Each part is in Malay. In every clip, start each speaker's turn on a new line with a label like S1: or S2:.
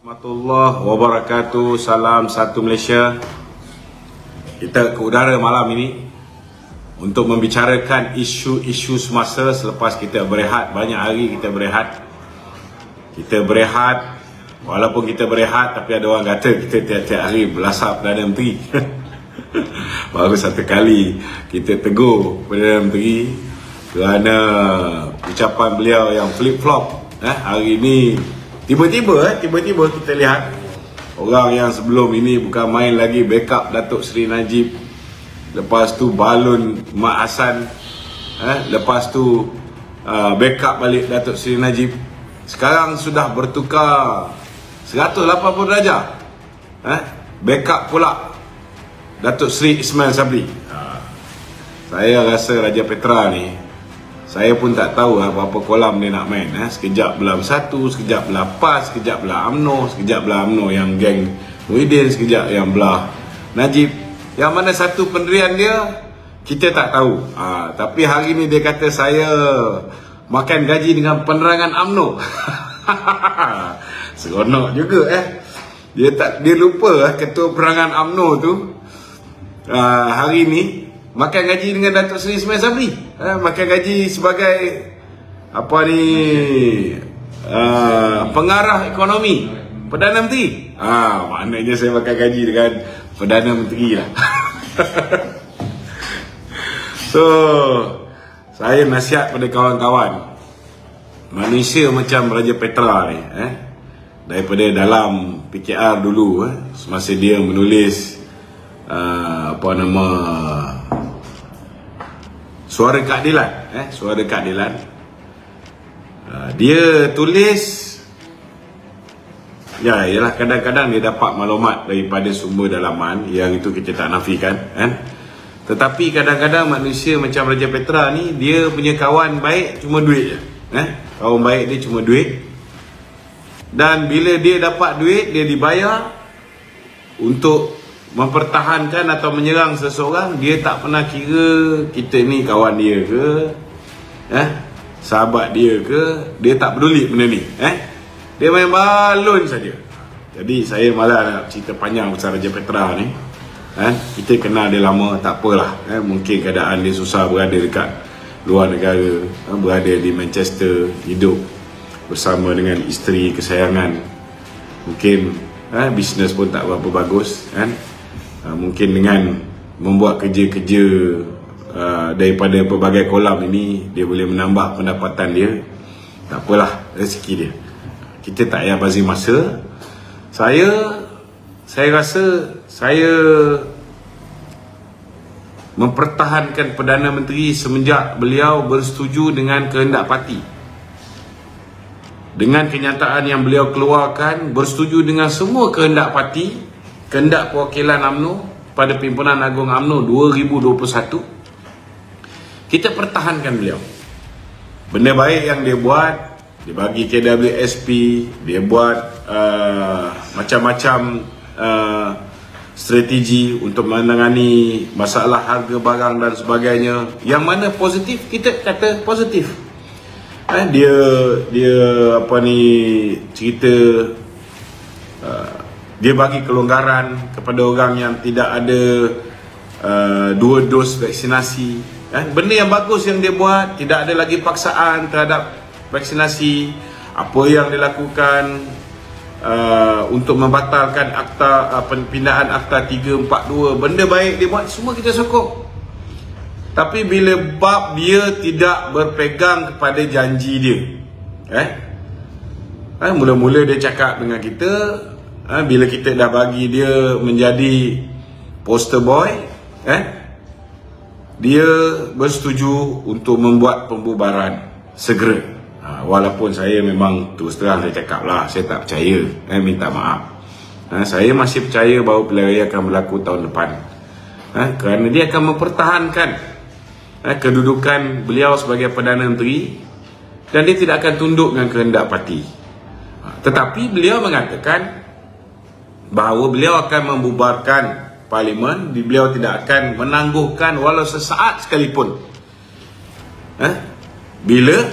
S1: Warahmatullahi wabarakatuh. Salam satu Malaysia. Kita ke udara malam ini untuk membicarakan isu-isu semasa selepas kita berehat. Banyak hari kita berehat. Walaupun kita berehat, tapi ada orang kata kita tiap-tiap hari belasah Perdana Menteri. Baru satu kali kita tegur Perdana Menteri kerana ucapan beliau yang flip-flop. Hari ini tiba-tiba kita lihat orang yang sebelum ini bukan main lagi backup Datuk Seri Najib, lepas tu balon Mak Hassan, lepas tu backup balik Datuk Seri Najib. Sekarang sudah bertukar 180 darjah, backup pula Datuk Seri Ismail Sabri. Saya rasa Raja Petra ni, saya pun tak tahu apa-apa kolam dia nak main. Sekejap belah Bersatu, sekejap belah PAS, sekejap belah UMNO, sekejap belah UMNO yang geng Muhyiddin, sekejap yang belah Najib. Yang mana satu pendirian dia, kita tak tahu. Tapi hari ni dia kata saya makan gaji dengan penerangan UMNO. Seronok juga Dia lupa ketua penerangan UMNO tu hari ni makan gaji dengan Datuk Seri Ismail Sabri. Makan gaji sebagai pengarah ekonomi Perdana Menteri. Maknanya saya makan gaji dengan Perdana Menteri lah. So, saya nasihat pada kawan-kawan, manusia macam Raja Petra ni, daripada dalam PKR dulu, semasa dia menulis Suara Keadilan, Suara Keadilan, dia tulis, ialah kadang-kadang dia dapat maklumat daripada sumber dalaman, yang itu kita tak nafikan, tetapi kadang-kadang manusia macam Raja Petra ni, dia punya kawan baik cuma duit je, kawan baik dia cuma duit. Dan bila dia dapat duit, dia dibayar untuk mempertahankan atau menyerang seseorang. Dia tak pernah kira kita ni kawan dia ke, sahabat dia ke. Dia tak peduli benda ni, dia main balon saja. Jadi saya malah nak cerita panjang pasal Raja Petra ni. Kita kenal dia lama, tak apalah. Mungkin keadaan dia susah, berada dekat luar negara, berada di Manchester, hidup bersama dengan isteri kesayangan. Mungkin bisnes pun tak berapa bagus, mungkin dengan membuat kerja-kerja daripada pelbagai kolam ini, dia boleh menambah pendapatan dia. Tak apalah, rezeki dia. Kita tak payah bazir masa. Saya rasa saya mempertahankan Perdana Menteri semenjak beliau bersetuju dengan kehendak parti. Dengan kenyataan yang beliau keluarkan, bersetuju dengan semua kehendak parti, kehendak perwakilan UMNO pada Pimpinan Agung UMNO 2021. Kita pertahankan beliau. Benda baik yang dia buat, dia bagi KWSP, dia buat macam-macam strategi untuk menangani masalah harga barang dan sebagainya. Yang mana positif, kita kata positif. Dia cerita dia bagi kelonggaran kepada orang yang tidak ada 2 dos vaksinasi. Benda yang bagus yang dia buat. Tidak ada lagi paksaan terhadap vaksinasi. Apa yang dilakukan untuk membatalkan akta pindahan akta 342, benda baik dia buat, semua kita sokong. Tapi bila bab dia tidak berpegang kepada janji dia, mula-mula dia cakap dengan kita, bila kita dah bagi dia menjadi poster boy, dia bersetuju untuk membuat pembubaran segera. Walaupun saya memang terus terang saya cakap lah, saya tak percaya, minta maaf. Saya masih percaya bahawa pilihan raya akan berlaku tahun depan, kerana dia akan mempertahankan kedudukan beliau sebagai Perdana Menteri, dan dia tidak akan tunduk dengan kehendak parti. Tetapi beliau mengatakan bahawa beliau akan membubarkan Parlimen, beliau tidak akan menangguhkan walau sesaat sekalipun. Bila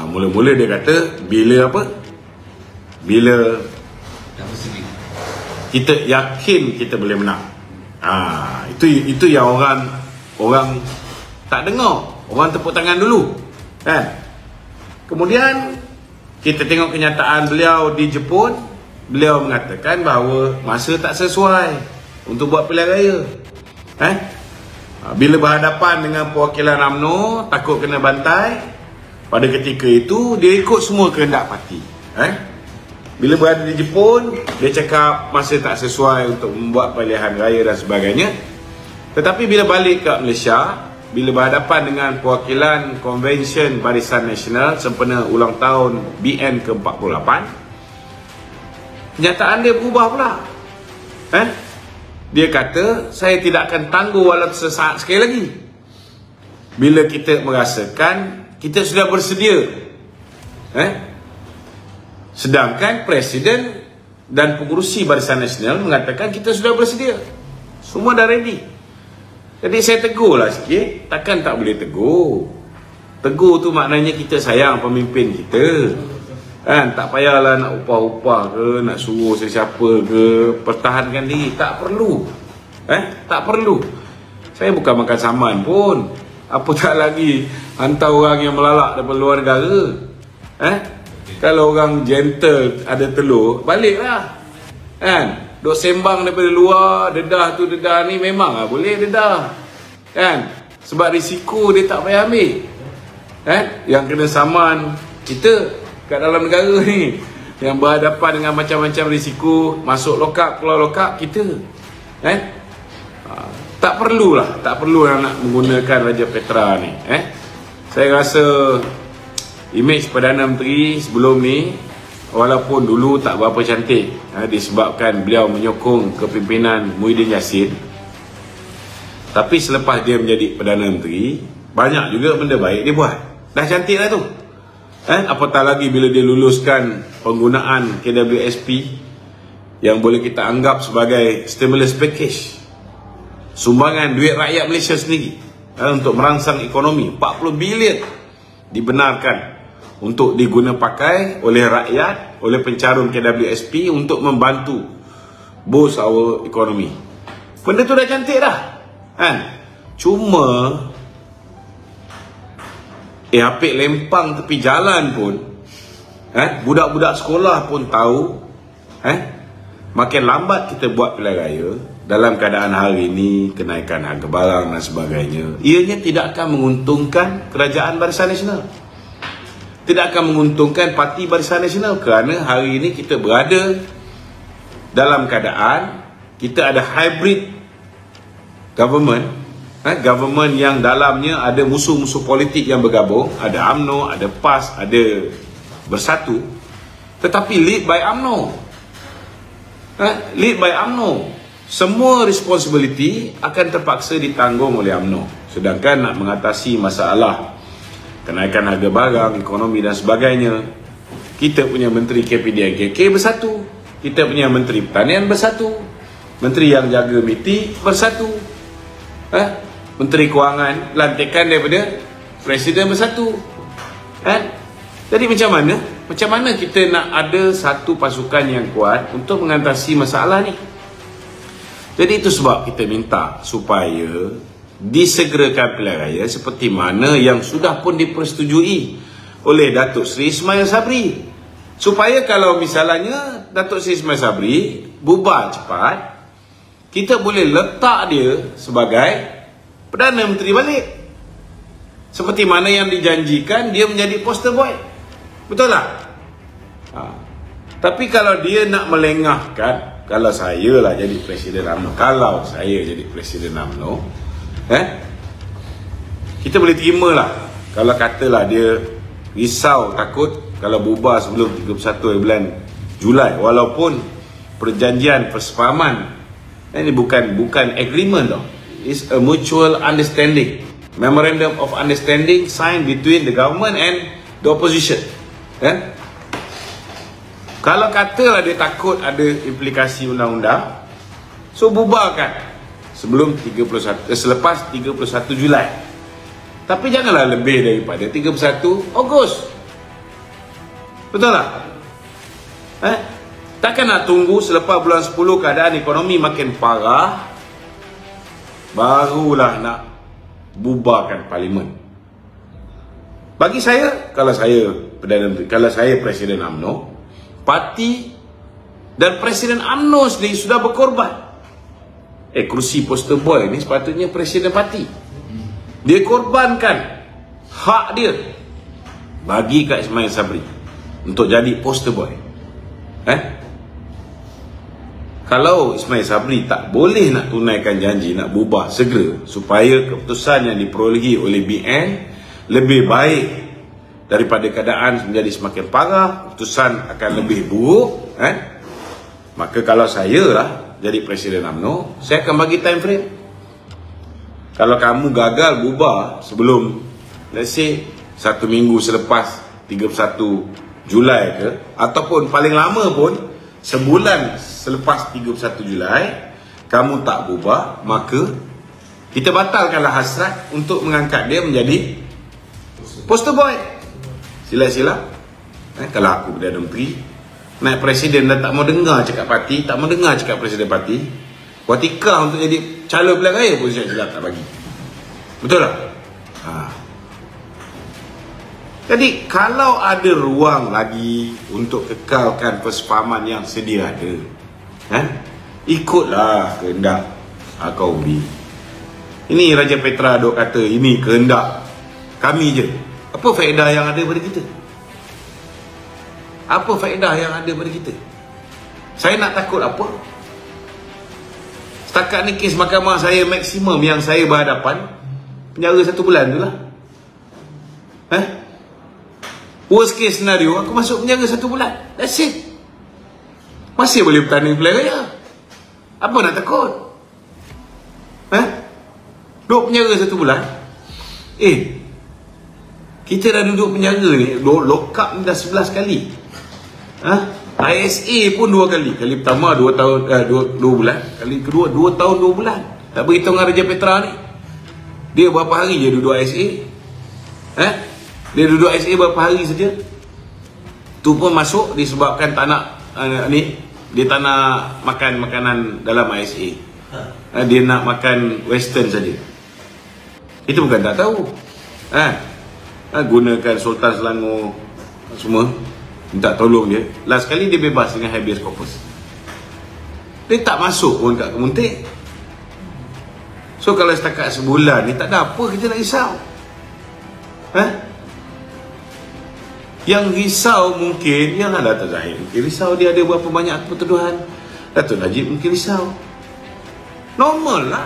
S1: mula-mula dia kata bila bila
S2: dah bersedia,
S1: kita yakin kita boleh menang. Itu yang orang tak dengar. Orang tepuk tangan dulu, kan? Kemudian kita tengok kenyataan beliau di Jepun. Beliau mengatakan bahawa masa tak sesuai untuk buat pilihan raya. Bila berhadapan dengan perwakilan UMNO, takut kena bantai. Pada ketika itu dia ikut semua kehendak parti. Bila berada di Jepun, dia cakap masa tak sesuai untuk membuat pilihan raya dan sebagainya. Tetapi bila balik ke Malaysia, bila berhadapan dengan perwakilan Konvensyen Barisan Nasional sempena ulang tahun BN ke-48, kenyataan dia berubah pula. Dia kata, saya tidak akan tangguh walau sesaat sekali lagi. Bila kita merasakan kita sudah bersedia. Sedangkan Presiden dan pengurusi Barisan Nasional mengatakan kita sudah bersedia. Semua dah ready. Jadi saya tegurlah sikit. Takkan tak boleh tegur. Tegur tu maknanya kita sayang pemimpin kita. Tak payahlah nak upah-upah ke, nak suruh sesiapa ke pertahankan diri. Tak perlu. Tak perlu. Saya bukan makan saman pun. Apa tak lagi hantar orang yang melalak daripada luar negara. Kalau orang gentle ada telur, baliklah. Duk sembang daripada luar, dedah tu dedah ni, memang boleh dedah. Sebab risiko dia tak payah ambil. Yang kena saman kita kat dalam negara ni, yang berhadapan dengan macam-macam risiko, masuk lokap, keluar lokap, kita. Tak perlulah, tak perlu nak menggunakan Raja Petra ni. Saya rasa imej Perdana Menteri sebelum ni, walaupun dulu tak berapa cantik, disebabkan beliau menyokong kepimpinan Muhyiddin Yassin, tapi selepas dia menjadi Perdana Menteri, banyak juga benda baik dia buat. Dah cantik lah tu. Apatah lagi bila dia luluskan penggunaan KWSP yang boleh kita anggap sebagai stimulus package, sumbangan duit rakyat Malaysia sendiri untuk merangsang ekonomi. 40 bilion dibenarkan untuk diguna pakai oleh rakyat, oleh pencarum KWSP untuk membantu boost our economy. Benda tu dah cantik dah. Cuma apik lempang tepi jalan pun, budak-budak sekolah pun tahu, makin lambat kita buat pilihan raya dalam keadaan hari ini, kenaikan harga barang dan sebagainya, ianya tidak akan menguntungkan kerajaan Barisan Nasional, tidak akan menguntungkan parti Barisan Nasional, kerana hari ini kita berada dalam keadaan kita ada hybrid government, government yang dalamnya ada musuh-musuh politik yang bergabung, ada UMNO, ada PAS, ada Bersatu, tetapi lead by UMNO. Lead by UMNO. Semua responsibility akan terpaksa ditanggung oleh UMNO. Sedangkan nak mengatasi masalah kenaikan harga barang, ekonomi dan sebagainya, kita punya Menteri KPDNKK bersatu, kita punya Menteri Pertanian bersatu, Menteri yang jaga MITI bersatu, Menteri Kewangan lantikan daripada Presiden bersatu. Jadi macam mana kita nak ada satu pasukan yang kuat untuk mengatasi masalah ni? Jadi itu sebab kita minta supaya disegerakan pilihan raya seperti mana yang sudah pun dipersetujui oleh Datuk Seri Ismail Sabri, supaya kalau misalnya Datuk Seri Ismail Sabri bubar cepat, kita boleh letak dia sebagai Perdana Menteri balik, seperti mana yang dijanjikan dia menjadi poster boy. Betul tak? Tapi kalau dia nak melengahkan, kalau saya lah jadi Presiden UMNO, kalau saya jadi Presiden UMNO, kita boleh terima lah kalau katalah dia risau, takut kalau bubar sebelum 31 bulan Julai, walaupun perjanjian persefahaman ini bukan agreement tau, it's a mutual understanding, memorandum of understanding signed between the government and the opposition. Kalau katalah dia takut ada implikasi undang-undang, so bubarkan sebelum selepas 31 Julai. Tapi janganlah lebih daripada 31 Ogos. Betul tak? Takkan nak tunggu selepas bulan 10 keadaan ekonomi makin parah barulah nak bubarkan parlimen. Bagi saya, kalau saya Perdana Menteri, kalau saya Presiden UMNO, parti dan Presiden UMNO sendiri sudah berkorban. Kerusi poster boy ni sepatutnya Presiden parti. Dia korbankan hak dia bagi Kak Ismail Sabri untuk jadi poster boy. Kalau Ismail Sabri tak boleh nak tunaikan janji nak bubar segera supaya keputusan yang diperolehi oleh BN lebih baik daripada keadaan menjadi semakin parah, keputusan akan lebih buruk, maka kalau saya lah jadi Presiden UMNO, saya akan bagi time frame. Kalau kamu gagal bubar sebelum, let's say 1 minggu selepas 31 Julai ke, ataupun paling lama pun sebulan selepas 31 Julai kamu tak bubar, maka kita batalkanlah hasrat untuk mengangkat dia menjadi poster boy. Sila-sila. Kalau aku Perdana Menteri, naik Presiden dan tak mau dengar cakap parti, tak mau dengar cakap Presiden parti, watika untuk jadi calon pilihan raya pun saya jelas tak bagi. Betul tak? Jadi kalau ada ruang lagi untuk kekalkan persefahaman yang sedia ada, ikutlah kehendak Akauri. Ini Raja Petra dok kata ini kehendak kami je. Apa faedah yang ada pada kita? Apa faedah yang ada pada kita? Saya nak takut apa? Setakat ni kes mahkamah saya maksimum yang saya berhadapan penjara 1 bulan tu lah. Worst case scenario, aku masuk penjara 1 bulan. That's it. Masih boleh bertanding pilihan raya. Apa nak takut? Duduk penjara 1 bulan. Kita dah duduk penjara ni, lock up ni dah 11 kali. ISA pun 2 kali. Kali pertama 2 tahun 2 bulan. Kali kedua 2 tahun 2 bulan. Tak beritahu dengan Raja Petra ni. Dia berapa hari je duduk ISA? Dia duduk ISA berapa hari saja? Tu pun masuk disebabkan tak nak dia tak nak makan makanan dalam ISA. Dia nak makan western saja. Itu bukan tak tahu. Gunakan Sultan Selangor semua, minta tolong dia. Last kali dia bebas dengan habeas corpus. Dia tak masuk pun kat Kemuntik. So kalau setakat sebulan ni tak ada apa kita nak risau. Yang risau mungkin yang Dato' Zahid mungkin risau dia ada berapa banyak pertuduhan. Dato' Najib mungkin risau. Normal lah.